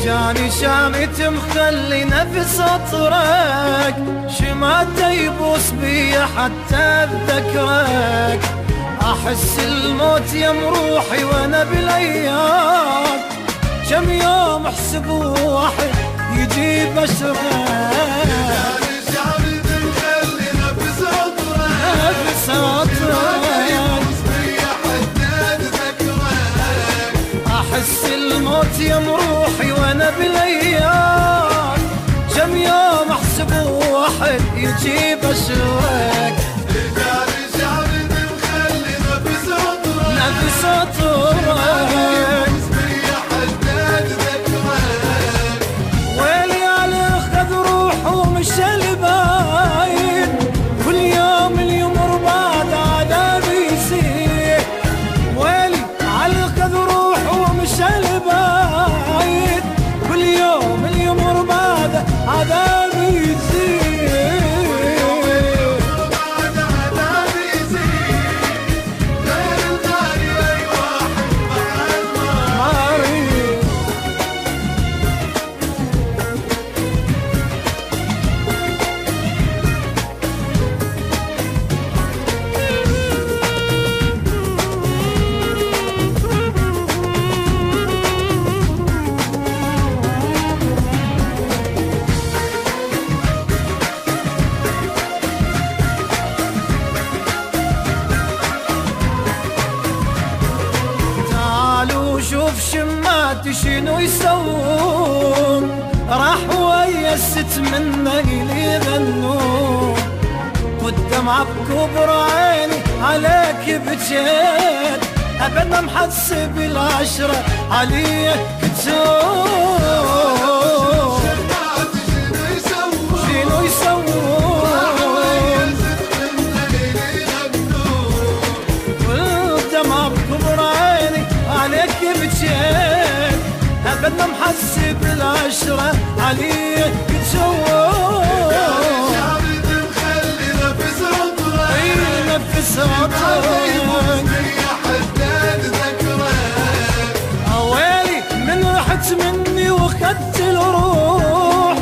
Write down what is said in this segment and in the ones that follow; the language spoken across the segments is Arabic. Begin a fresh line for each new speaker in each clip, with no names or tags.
جاني شامت مخلي نفس اطرك، شماته يبوس بي حتى اتذكرك. احس الموت يم روحي وانا بالايام، كم يوم احسب واحد يجي بشرك.
جاني شامت مخلي نفس اطرك،
نفس اطرك احس الموت يم روحي وانا بالايام، كم يوم احسب واحد يجي بشرك.
رجال شعبي مخلي نفس اطرك،
نفس اطرك
حداد ذكرك.
ويلي على خذ روحه ومشى الباين، كل يوم اليمر بعد عذابي يزيد. ويلي على خذ روحه ومشى الباين، كل يوم اليمر بعد عذابي يزيد.
بعد عذابي يزيد، غير الغالي اي واحد بعد ما
مريض. شوف شماتي شنو يسوون، راح ويا الست منه اللي يغنون. والدمعة بكبر عيني عليك بجيت، ابدا محسب العشرة عليك كتون. شنو يسوون والدمعة بكبر عيني عليك بجيت، ابدا محسب العشرة عليك تشوف.
شعبي مخلي نفس اطرك،
اي نفس اطرك
حداد ذكرك.
اويلي من رحت مني واخدت الروح،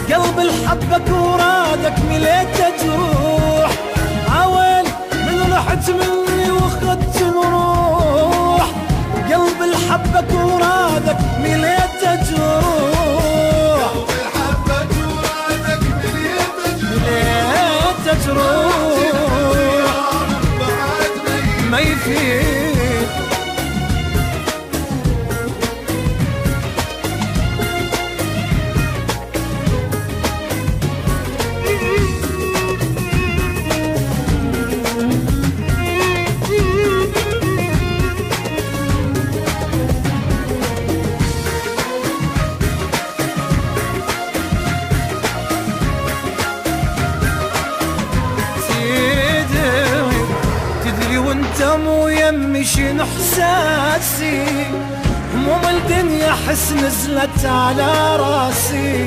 قلب الحبك ورادك مليت جروح. اويلي من رحت مني واخدت الروح، قلب الحبك ورادك مليت جروح.
حبك ورادك مليت
جروح
بعد
ما يفيد. وانت مو يمي شنو احساسي، هموم الدنيا حس نزلت على راسي.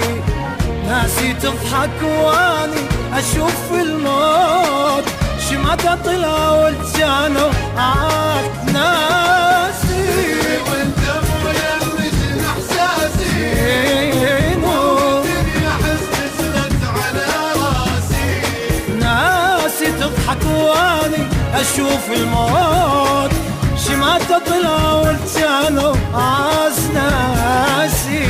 ناسي تضحك واني اشوف الموت، شمعة طلع والجانو عاد ناسي.
وانت مو يمي شنو احساسي، الدنيا حس نزلت على راسي.
ناسي تضحك واني اشوف الموت، شمعة طلع والجانو عاد ناسي.